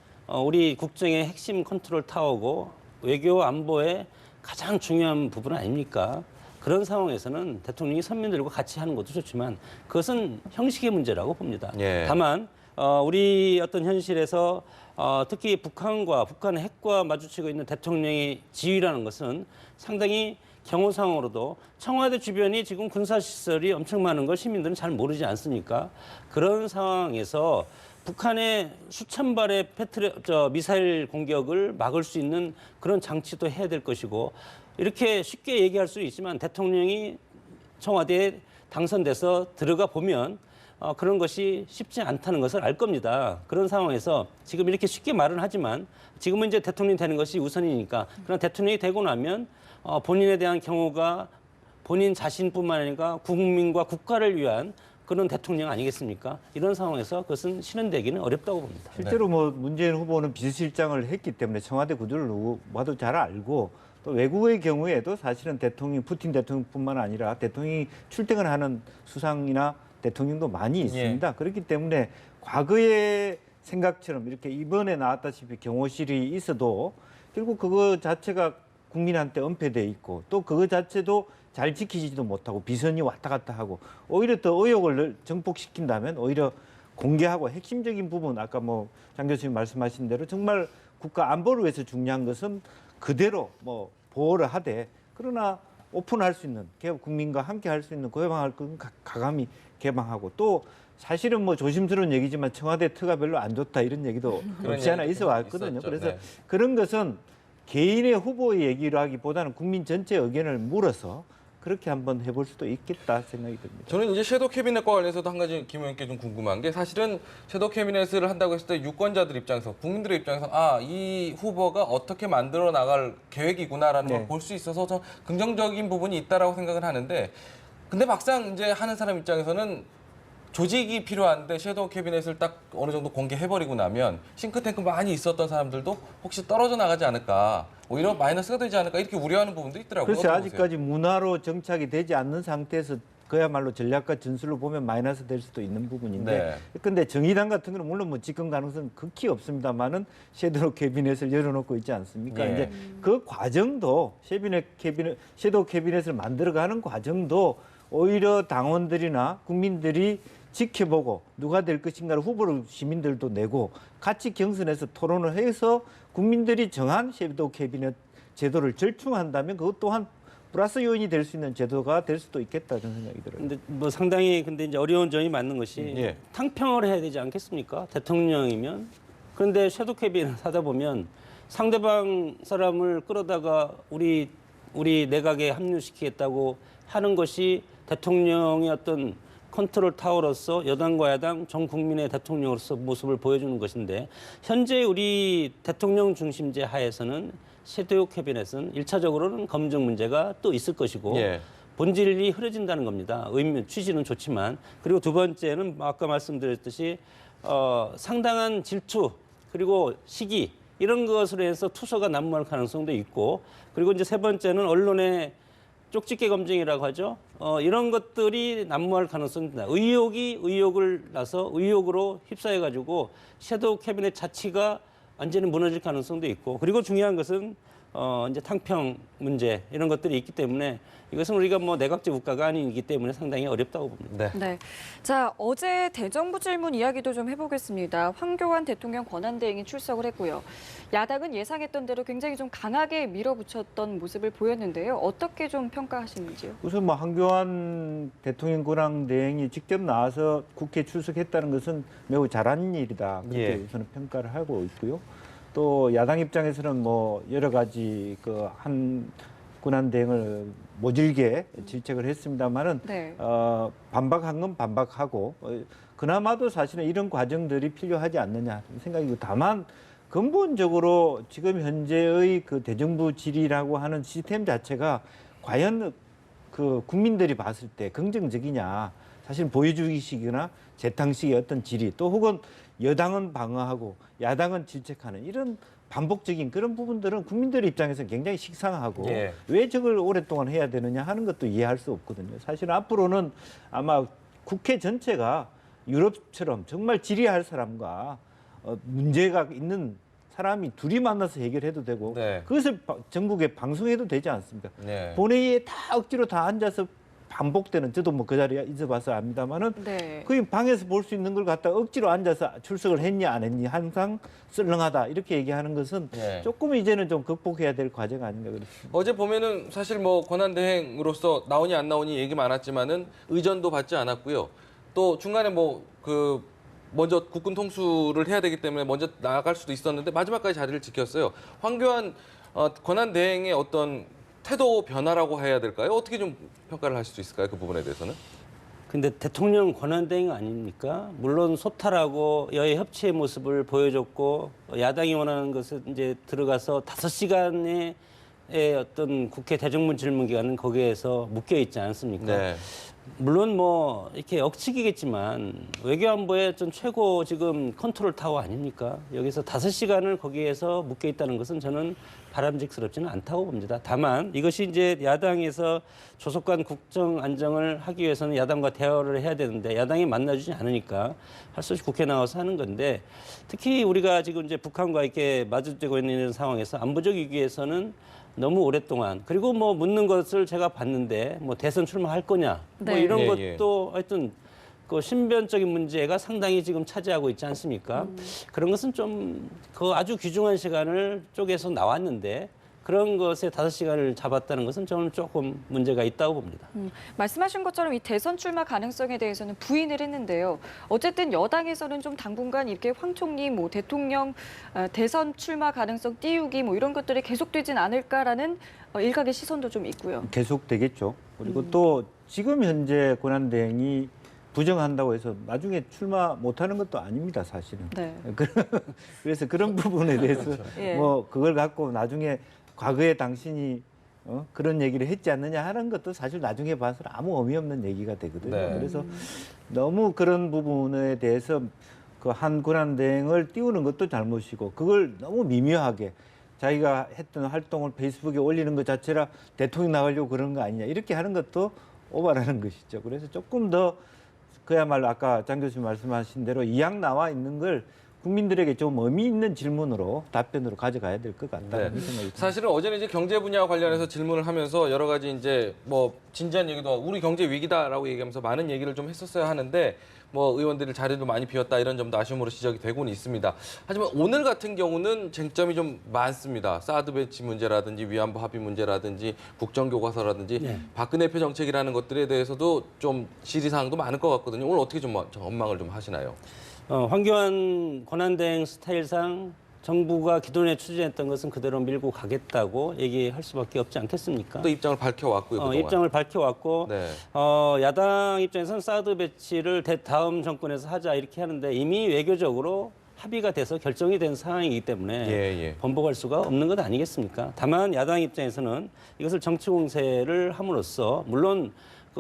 우리 국정의 핵심 컨트롤 타워고 외교 안보의 가장 중요한 부분 아닙니까? 그런 상황에서는 대통령이 선민들과 같이 하는 것도 좋지만 그것은 형식의 문제라고 봅니다. 예. 다만 우리 어떤 현실에서 특히 북한의 핵과 마주치고 있는 대통령의 지위라는 것은 상당히 경호상으로도 청와대 주변이 지금 군사시설이 엄청 많은 걸 시민들은 잘 모르지 않습니까? 그런 상황에서 북한의 수천 발의 미사일 공격을 막을 수 있는 그런 장치도 해야 될 것이고 이렇게 쉽게 얘기할 수 있지만 대통령이 청와대에 당선돼서 들어가 보면 그런 것이 쉽지 않다는 것을 알 겁니다. 그런 상황에서 지금 이렇게 쉽게 말은 하지만 지금은 이제 대통령이 되는 것이 우선이니까 그런 대통령이 되고 나면 본인에 대한 경우가 본인 자신뿐만 아니라 국민과 국가를 위한 그런 대통령 아니겠습니까? 이런 상황에서 그것은 실현되기는 어렵다고 봅니다. 실제로 뭐 문재인 후보는 비서실장을 했기 때문에 청와대 구조를 누구봐도 잘 알고 또 외국의 경우에도 사실은 푸틴 대통령뿐만 아니라 대통령이 출퇴근을 하는 수상이나 대통령도 많이 있습니다. 그렇기 때문에 과거의 생각처럼 이렇게 이번에 나왔다시피 경호실이 있어도 결국 그거 자체가 국민한테 은폐돼 있고 또 그거 자체도 잘 지키지도 못하고 비선이 왔다 갔다 하고 오히려 더 의혹을 증폭시킨다면 오히려 공개하고 핵심적인 부분 아까 뭐 장 교수님 말씀하신 대로 정말 국가 안보를 위해서 중요한 것은 그대로 뭐 보호를 하되 그러나 오픈할 수 있는 국민과 함께 할 수 있는 개방할 건 가감히 개방하고 또 사실은 뭐 조심스러운 얘기지만 청와대 특가 별로 안 좋다 이런 얘기도 없지 않아 있어 왔거든요. 있었죠. 그래서 네. 그런 것은 개인의 후보의 얘기를 하기보다는 국민 전체 의견을 물어서 그렇게 한번 해볼 수도 있겠다 생각이 듭니다. 저는 이제 섀도우 캐비넷과 관련해서도 한 가지 김 의원께 좀 궁금한 게 사실은 섀도우 캐비넷을 한다고 했을 때 유권자들 입장에서 국민들의 입장에서 이 후보가 어떻게 만들어 나갈 계획이구나라는 걸 볼 수 있어서 좀 긍정적인 부분이 있다라고 생각을 하는데 근데 막상 이제 하는 사람 입장에서는 조직이 필요한데 섀도우 캐비넷을 딱 어느 정도 공개해버리고 나면 싱크탱크 많이 있었던 사람들도 혹시 떨어져 나가지 않을까 오히려 마이너스가 되지 않을까 이렇게 우려하는 부분도 있더라고요. 글쎄 어떻게 아직까지 문화로 정착이 되지 않는 상태에서 그야말로 전략과 전술로 보면 마이너스 될 수도 있는 부분인데 근데 정의당 같은 경우는 물론 뭐 집권 가능성은 극히 없습니다만은 섀도우 캐비넷을 열어놓고 있지 않습니까? 예. 이제 그 과정도 섀도우 캐비넷을 만들어가는 과정도 오히려 당원들이나 국민들이 지켜보고 누가 될 것인가를 후보를 시민들도 내고 같이 경선에서 토론을 해서 국민들이 정한 섀도우 캐비넷 제도를 절충한다면 그것 또한 플러스 요인이 될 수 있는 제도가 될 수도 있겠다 저는 생각이 들어요. 근데 뭐 상당히 근데 이제 어려운 점이 맞는 것이 예. 탕평을 해야 되지 않겠습니까? 대통령이면. 그런데 섀도우 캐비넷 하다 보면 상대방 사람을 끌어다가 우리 내각에 합류시키겠다고 하는 것이 대통령의 어떤 컨트롤 타워로서 여당과 야당 전 국민의 대통령으로서 모습을 보여주는 것인데 현재 우리 대통령 중심제 하에서는 섀도우 캐비넷은 1차적으로는 검증 문제가 또 있을 것이고 예. 본질이 흐려진다는 겁니다. 취지는 좋지만 그리고 두 번째는 아까 말씀드렸듯이 상당한 질투 그리고 시기 이런 것으로 해서 투소가 난무할 가능성도 있고 그리고 이제 세 번째는 언론의 쪽집게 검증이라고 하죠. 이런 것들이 난무할 가능성이 있다. 의혹이 의혹을 나서 의혹으로 휩싸여가지고 섀도우 캐비넷 자체가 완전히 무너질 가능성도 있고 그리고 중요한 것은 이제 탕평 문제 이런 것들이 있기 때문에 이것은 우리가 뭐 내각제 국가가 아니기 때문에 상당히 어렵다고 봅니다. 네. 네. 자, 어제 대정부 질문 이야기도 좀 해보겠습니다. 황교안 대통령 권한대행이 출석을 했고요. 야당은 예상했던 대로 굉장히 좀 강하게 밀어붙였던 모습을 보였는데요. 어떻게 좀 평가하시는지요? 우선 뭐 황교안 대통령 권한대행이 직접 나와서 국회에 출석했다는 것은 매우 잘한 일이다. 그렇게 예. 우선은 평가를 하고 있고요. 또 야당 입장에서는 뭐 여러 가지 그 한 권한대행을 모질게 질책을 했습니다만은 네. 반박한 건 반박하고 그나마도 사실은 이런 과정들이 필요하지 않느냐 생각이고 다만 근본적으로 지금 현재의 그 대정부 질의라고 하는 시스템 자체가 과연 그 국민들이 봤을 때 긍정적이냐 사실 보여주기식이나 재탕식의 어떤 질의 또 혹은 여당은 방어하고 야당은 질책하는 이런 반복적인 그런 부분들은 국민들 입장에서 굉장히 식상하고 예. 왜 저걸 오랫동안 해야 되느냐 하는 것도 이해할 수 없거든요. 사실 앞으로는 아마 국회 전체가 유럽처럼 정말 질의할 사람과 문제가 있는 사람이 둘이 만나서 해결해도 되고 네. 그것을 전국에 방송해도 되지 않습니까? 네. 본회의에 다 억지로 다 앉아서 반복되는 저도 뭐 그 자리에 있어봐서 압니다만은 네. 그 방에서 볼 수 있는 걸 갖다 억지로 앉아서 출석을 했냐 안 했냐 항상 썰렁하다 이렇게 얘기하는 것은 네. 조금 이제는 좀 극복해야 될 과제가 아닌가 그렇습니다. 어제 보면은 사실 뭐 권한대행으로서 나오니 안 나오니 얘기 많았지만은 의전도 받지 않았고요. 또 중간에 뭐 그 먼저 국군 통수를 해야 되기 때문에 먼저 나갈 수도 있었는데 마지막까지 자리를 지켰어요. 황교안 권한대행의 어떤 태도 변화라고 해야 될까요? 어떻게 좀 평가를 할 수 있을까요? 그 부분에 대해서는? 근데 대통령 권한대행 아닙니까? 물론 소탈하고 여야 협치의 모습을 보여줬고 야당이 원하는 것을 이제 들어가서 5시간의 어떤 국회 대정문 질문 기간은 거기에서 묶여 있지 않습니까? 네. 물론 뭐 이렇게 억측이겠지만 외교안보의 전 최고 지금 컨트롤 타워 아닙니까? 여기서 5시간을 거기에서 묶여 있다는 것은 저는 바람직스럽지는 않다고 봅니다. 다만 이것이 이제 야당에서 조속한 국정 안정을 하기 위해서는 야당과 대화를 해야 되는데 야당이 만나주지 않으니까 할 수 없이 국회 나와서 하는 건데 특히 우리가 지금 이제 북한과 이렇게 마주되고 있는 상황에서 안보적 위기에서는 너무 오랫동안 그리고 뭐 묻는 것을 제가 봤는데 뭐 대선 출마할 거냐 뭐 네. 이런 예, 것도 하여튼 그 신변적인 문제가 상당히 지금 차지하고 있지 않습니까? 그런 것은 좀 그 아주 귀중한 시간을 쪼개서 나왔는데 그런 것에 5시간을 잡았다는 것은 저는 조금 문제가 있다고 봅니다. 말씀하신 것처럼 이 대선 출마 가능성에 대해서는 부인을 했는데요. 어쨌든 여당에서는 좀 당분간 이렇게 황 총리, 뭐 대통령 대선 출마 가능성 띄우기 뭐 이런 것들이 계속되진 않을까라는 일각의 시선도 좀 있고요. 계속되겠죠. 그리고 또 지금 현재 권한대행이 부정한다고 해서 나중에 출마 못하는 것도 아닙니다, 사실은. 네. 그래서 그런 부분에 대해서 예. 뭐 그걸 갖고 나중에 과거에 당신이 그런 얘기를 했지 않느냐 하는 것도 사실 나중에 봐서는 아무 의미 없는 얘기가 되거든요. 네. 그래서 너무 그런 부분에 대해서 그 한 권한대행을 띄우는 것도 잘못이고 그걸 너무 미묘하게 자기가 했던 활동을 페이스북에 올리는 것 자체라 대통령 나가려고 그런 거 아니냐 이렇게 하는 것도 오바라는 것이죠. 그래서 조금 더 그야말로 아까 장 교수님 말씀하신 대로 이왕 나와 있는 걸 국민들에게 좀 의미 있는 질문으로 답변으로 가져가야 될 것 같다는 네. 생각이 듭니다. 사실은 어제는 이제 경제 분야와 관련해서 질문을 하면서 여러 가지 이제 뭐 진지한 얘기도 하고 우리 경제 위기다라고 얘기하면서 많은 얘기를 좀 했었어야 하는데 뭐 의원들의 자리도 많이 비었다 이런 점도 아쉬움으로 지적이 되고는 있습니다. 하지만 오늘 같은 경우는 쟁점이 좀 많습니다. 사드 배치 문제라든지 위안부 합의 문제라든지 국정교과서라든지 네. 박근혜 표 정책이라는 것들에 대해서도 좀 질의사항도 많을 것 같거든요. 오늘 어떻게 좀 전망을 좀 하시나요? 황교안 권한대행 스타일상 정부가 기존에 추진했던 것은 그대로 밀고 가겠다고 얘기할 수밖에 없지 않겠습니까? 또 입장을 밝혀왔고요. 그동안. 입장을 밝혀왔고 네. 야당 입장에서는 사드 배치를 다음 정권에서 하자 이렇게 하는데 이미 외교적으로 합의가 돼서 결정이 된 상황이기 때문에 예. 번복할 수가 없는 것 아니겠습니까? 다만 야당 입장에서는 이것을 정치 공세를 함으로써 물론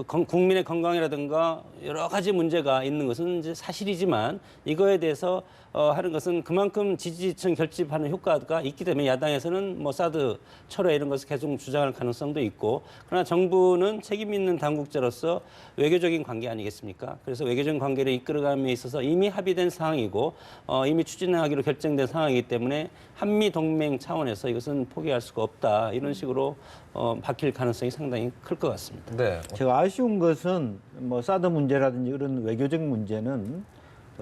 국민의 건강이라든가 여러 가지 문제가 있는 것은 이제 사실이지만 이거에 대해서 하는 것은 그만큼 지지층 결집하는 효과가 있기 때문에 야당에서는 뭐 사드 철회 이런 것을 계속 주장할 가능성도 있고 그러나 정부는 책임 있는 당국자로서 외교적인 관계 아니겠습니까? 그래서 외교적인 관계를 이끌어감에 있어서 이미 합의된 상황이고 이미 추진하기로 결정된 상황이기 때문에 한미 동맹 차원에서 이것은 포기할 수가 없다 이런 식으로 바뀔 가능성이 상당히 클 것 같습니다. 네. 제가 아쉬운 것은 뭐 사드 문제라든지 이런 외교적 문제는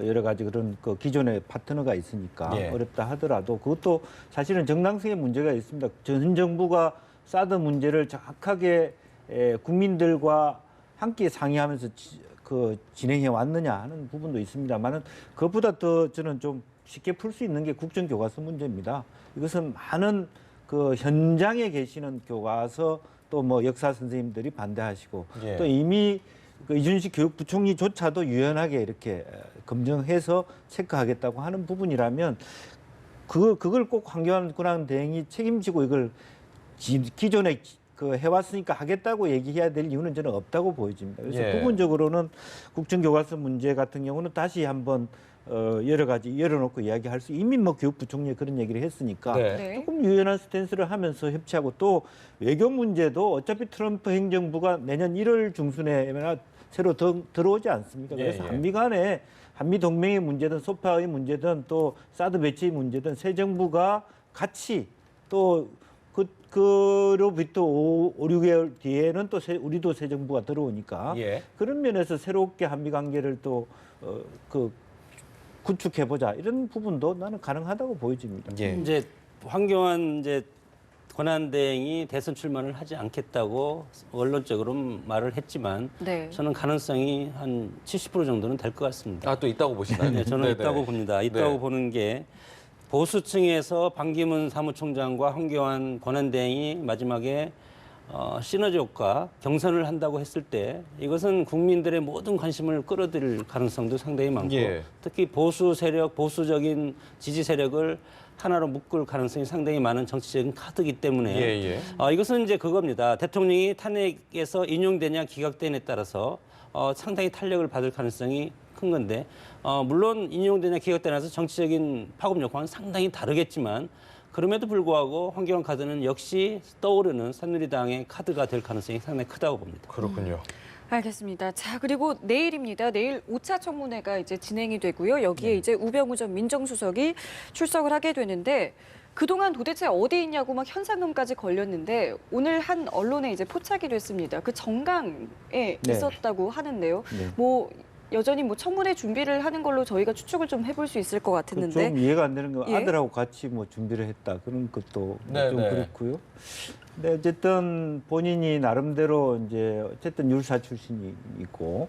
여러 가지 그런 그 기존의 파트너가 있으니까 예. 어렵다 하더라도 그것도 사실은 정당성의 문제가 있습니다. 전 정부가 사드 문제를 정확하게 국민들과 함께 상의하면서 진행해 왔느냐 하는 부분도 있습니다만은 그것보다 더 저는 좀 쉽게 풀 수 있는 게 국정교과서 문제입니다. 이것은 많은 그 현장에 계시는 교과서 또 뭐 역사 선생님들이 반대하시고 예. 또 이미 그 이준식 교육부총리조차도 유연하게 이렇게 검증해서 체크하겠다고 하는 부분이라면 그걸 꼭 황교안 권한대행이 책임지고 이걸 기존에 그 해왔으니까 하겠다고 얘기해야 될 이유는 저는 없다고 보여집니다. 그래서 예. 부분적으로는 국정교과서 문제 같은 경우는 다시 한번 여러 가지 열어놓고 이야기할 수 이미 뭐 교육부총리가 그런 얘기를 했으니까 네. 네. 조금 유연한 스탠스를 하면서 협치하고 또 외교 문제도 어차피 트럼프 행정부가 내년 1월 중순에 새로 들어오지 않습니까? 그래서 예. 한미 간에 한미 동맹의 문제든 소파의 문제든 또 사드 배치의 문제든 새 정부가 같이 또 그로부터 5, 6개월 뒤에는 또 우리도 새 정부가 들어오니까 예. 그런 면에서 새롭게 한미 관계를 또 구축해보자 이런 부분도 나는 가능하다고 보여집니다. 예. 이제 황교안 권한대행이 대선 출마를 하지 않겠다고 원론적으로 말을 했지만 네. 저는 가능성이 한 70% 정도는 될 것 같습니다. 아, 또 있다고 보시나요? 네, 저는 네네. 있다고 봅니다. 있다고 네. 보는 게 보수층에서 반기문 사무총장과 황교안 권한대행이 마지막에 시너지 효과, 경선을 한다고 했을 때 이것은 국민들의 모든 관심을 끌어들일 가능성도 상당히 많고 예. 특히 보수 세력, 보수적인 지지 세력을 하나로 묶을 가능성이 상당히 많은 정치적인 카드이기 때문에 예, 이것은 이제 그겁니다. 대통령이 탄핵에서 인용되냐 기각되냐에 따라서 상당히 탄력을 받을 가능성이 큰 건데 물론 인용되냐 기각되냐에서 정치적인 파급 여과는 상당히 다르겠지만 그럼에도 불구하고 황교안 카드는 역시 떠오르는 새누리당의 카드가 될 가능성이 상당히 크다고 봅니다. 그렇군요. 알겠습니다. 자, 그리고 내일입니다. 내일 5차 청문회가 이제 진행이 되고요. 여기에 이제 우병우 전 민정수석이 출석을 하게 되는데 그동안 도대체 어디 있냐고 막 현상금까지 걸렸는데 오늘 한 언론에 이제 포착이 됐습니다. 그 정강에 있었다고 하는데요. 네. 뭐 여전히 뭐 청문회 준비를 하는 걸로 저희가 추측을 좀 해볼 수 있을 것 같았는데 좀 이해가 안 되는 건 예. 아들하고 같이 뭐 준비를 했다 그런 것도 네, 좀 네. 그렇고요. 근데 어쨌든 본인이 나름대로 이제 어쨌든 율사 출신이 있고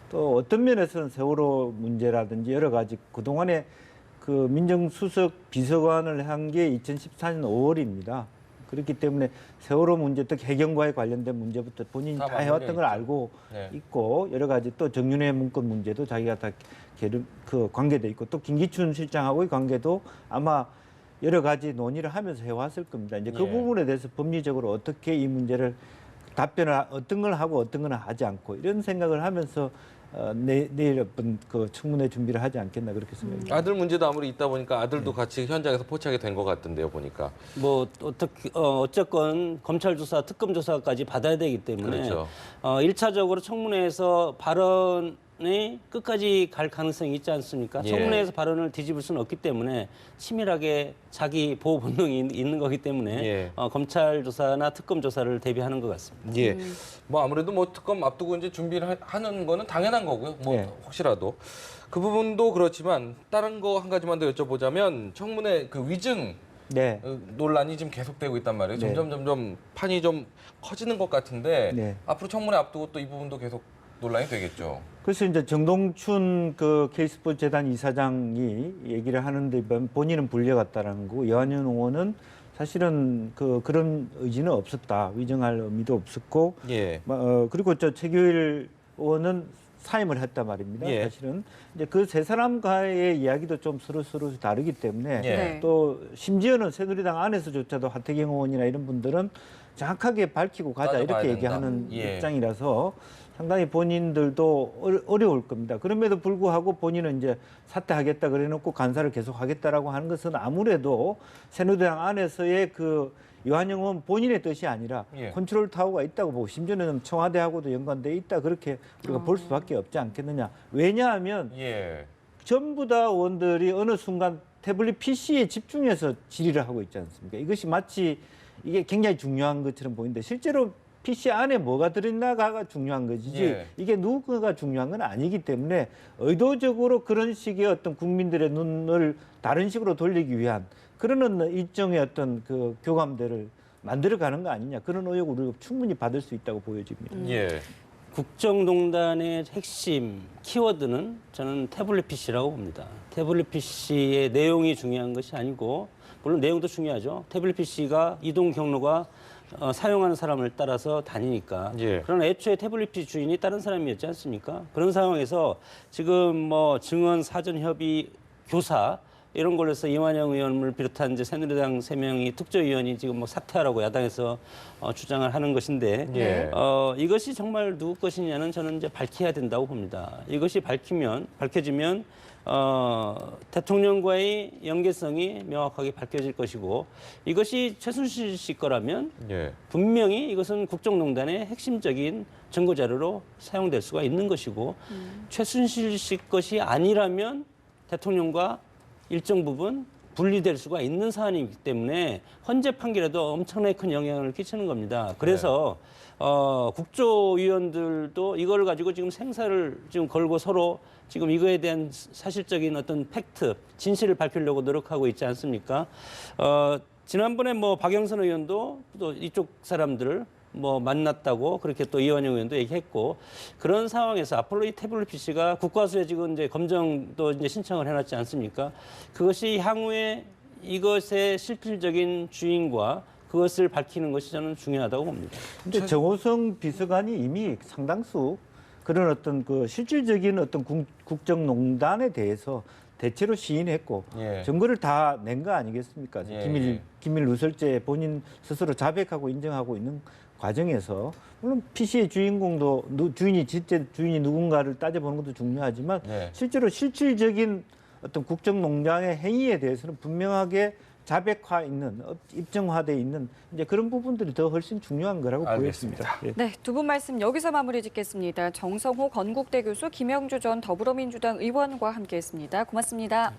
또 어떤 면에서는 세월호 문제라든지 여러 가지 그동안에 그 민정수석 비서관을 한 게 2014년 5월입니다. 그렇기 때문에 세월호 문제, 특히 해경과에 관련된 문제부터 본인이 다 다 해왔던 걸 있죠. 알고 네. 있고 여러 가지 또 정윤회 문건 문제도 자기가 다 그 관계돼 있고 또 김기춘 실장하고의 관계도 아마 여러 가지 논의를 하면서 해왔을 겁니다. 이제 그 예. 부분에 대해서 법리적으로 어떻게 이 문제를 답변을 어떤 걸 하고 어떤 걸 하지 않고 이런 생각을 하면서 내일 어떤 그 청문회 준비를 하지 않겠나 그렇게 생각합니다. 아들 문제도 아무리 있다 보니까 아들도 같이 현장에서 포착이 된 것 같던데요, 보니까. 뭐 어떻게 어쨌건 검찰 조사, 특검 조사까지 받아야 되기 때문에 그렇죠. 1차적으로 청문회에서 발언이 끝까지 갈 가능성이 있지 않습니까? 예. 청문회에서 발언을 뒤집을 수는 없기 때문에 치밀하게 자기 보호 본능이 있는 거기 때문에 예. 검찰 조사나 특검 조사를 대비하는 것 같습니다. 예. 뭐 아무래도 뭐 특검 앞두고 이제 준비를 하는 거는 당연한 거고요. 뭐 예. 혹시라도 그 부분도 그렇지만 다른 거 한 가지만 더 여쭤보자면 청문회 그 위증 네. 논란이 지금 계속되고 있단 말이에요. 네. 점점 판이 좀 커지는 것 같은데 네. 앞으로 청문회 앞두고 또 이 부분도 계속 논란이 되겠죠. 그래서 이제 정동춘 그 K스포츠 재단 이사장이 얘기를 하는데 본인은 불려갔다라는 거고 여한윤 의원은 사실은 그런 의지는 없었다. 위정할 의미도 없었고 예. 그리고 저 최규일 의원은 사임을 했단 말입니다. 예. 사실은 이제 그 세 사람과의 이야기도 좀 서로 다르기 때문에 예. 네. 또 심지어는 새누리당 안에서조차도 하태경 의원이나 이런 분들은 정확하게 밝히고 가자 따져봐야 이렇게 된다. 얘기하는 예. 입장이라서 상당히 본인들도 어려울 겁니다. 그럼에도 불구하고 본인은 이제 사퇴하겠다 그래놓고 간사를 계속하겠다라고 하는 것은 아무래도 새누리당 안에서의 그 유한영 의원 본인의 뜻이 아니라 예. 컨트롤 타워가 있다고 보고 심지어는 청와대하고도 연관돼 있다 그렇게 우리가 볼 수밖에 없지 않겠느냐. 왜냐하면 예. 전부 다 의원들이 어느 순간 태블릿 PC에 집중해서 질의를 하고 있지 않습니까? 이것이 마치 이게 굉장히 중요한 것처럼 보이는데 실제로 PC 안에 뭐가 들어있나가 중요한 것이지 예. 이게 누구가 중요한 건 아니기 때문에 의도적으로 그런 식의 어떤 국민들의 눈을 다른 식으로 돌리기 위한 그런 일정의 어떤 그 교감대를 만들어가는 거 아니냐 그런 의혹을 우리가 충분히 받을 수 있다고 보여집니다. 예. 국정농단의 핵심 키워드는 저는 태블릿 PC라고 봅니다. 태블릿 PC의 내용이 중요한 것이 아니고 물론 내용도 중요하죠. 태블릿 PC가 이동 경로가 사용하는 사람을 따라서 다니니까. 예. 그러나 애초에 태블릿 PC 주인이 다른 사람이었지 않습니까? 그런 상황에서 지금 뭐 증언, 사전 협의, 교사 이런 걸로 해서 이완영 의원을 비롯한 이제 새누리당 3명이 특조위원이 지금 뭐 사퇴하라고 야당에서 주장을 하는 것인데 예. 이것이 정말 누구 것이냐는 저는 이제 밝혀야 된다고 봅니다. 이것이 밝혀지면 대통령과의 연계성이 명확하게 밝혀질 것이고 이것이 최순실 씨 거라면 예. 분명히 이것은 국정농단의 핵심적인 증거 자료로 사용될 수가 있는 것이고 최순실 씨 것이 아니라면 대통령과 일정 부분 분리될 수가 있는 사안이기 때문에 헌재 판결에도 엄청나게 큰 영향을 끼치는 겁니다. 그래서 국조위원들도 이걸 가지고 지금 생사를 지금 걸고 서로 지금 이거에 대한 사실적인 어떤 팩트, 진실을 밝히려고 노력하고 있지 않습니까? 지난번에 뭐 박영선 의원도 또 이쪽 사람들을 뭐 만났다고 그렇게 또 이완영 의원도 얘기했고 그런 상황에서 앞으로 이 태블릿 PC가 국과수에 지금 이제 검정도 이제 신청을 해놨지 않습니까? 그것이 향후에 이것의 실질적인 주인과 그것을 밝히는 것이 저는 중요하다고 봅니다. 근데 정호성 비서관이 이미 상당수 그런 어떤 그 실질적인 어떤 국정농단에 대해서 대체로 시인했고 예. 증거를 다 낸 거 아니겠습니까? 예. 기밀 누설죄 본인 스스로 자백하고 인정하고 있는 과정에서 물론 PC의 주인공도 주인이 실제 주인이 누군가를 따져보는 것도 중요하지만 네. 실제로 실질적인 어떤 국정농단의 행위에 대해서는 분명하게 자백화 있는 입증화돼 있는 이제 그런 부분들이 더 훨씬 중요한 거라고 알겠습니다. 보였습니다. 예. 네, 두 분 말씀 여기서 마무리 짓겠습니다. 정성호 건국대 교수, 김영주 전 더불어민주당 의원과 함께했습니다. 고맙습니다.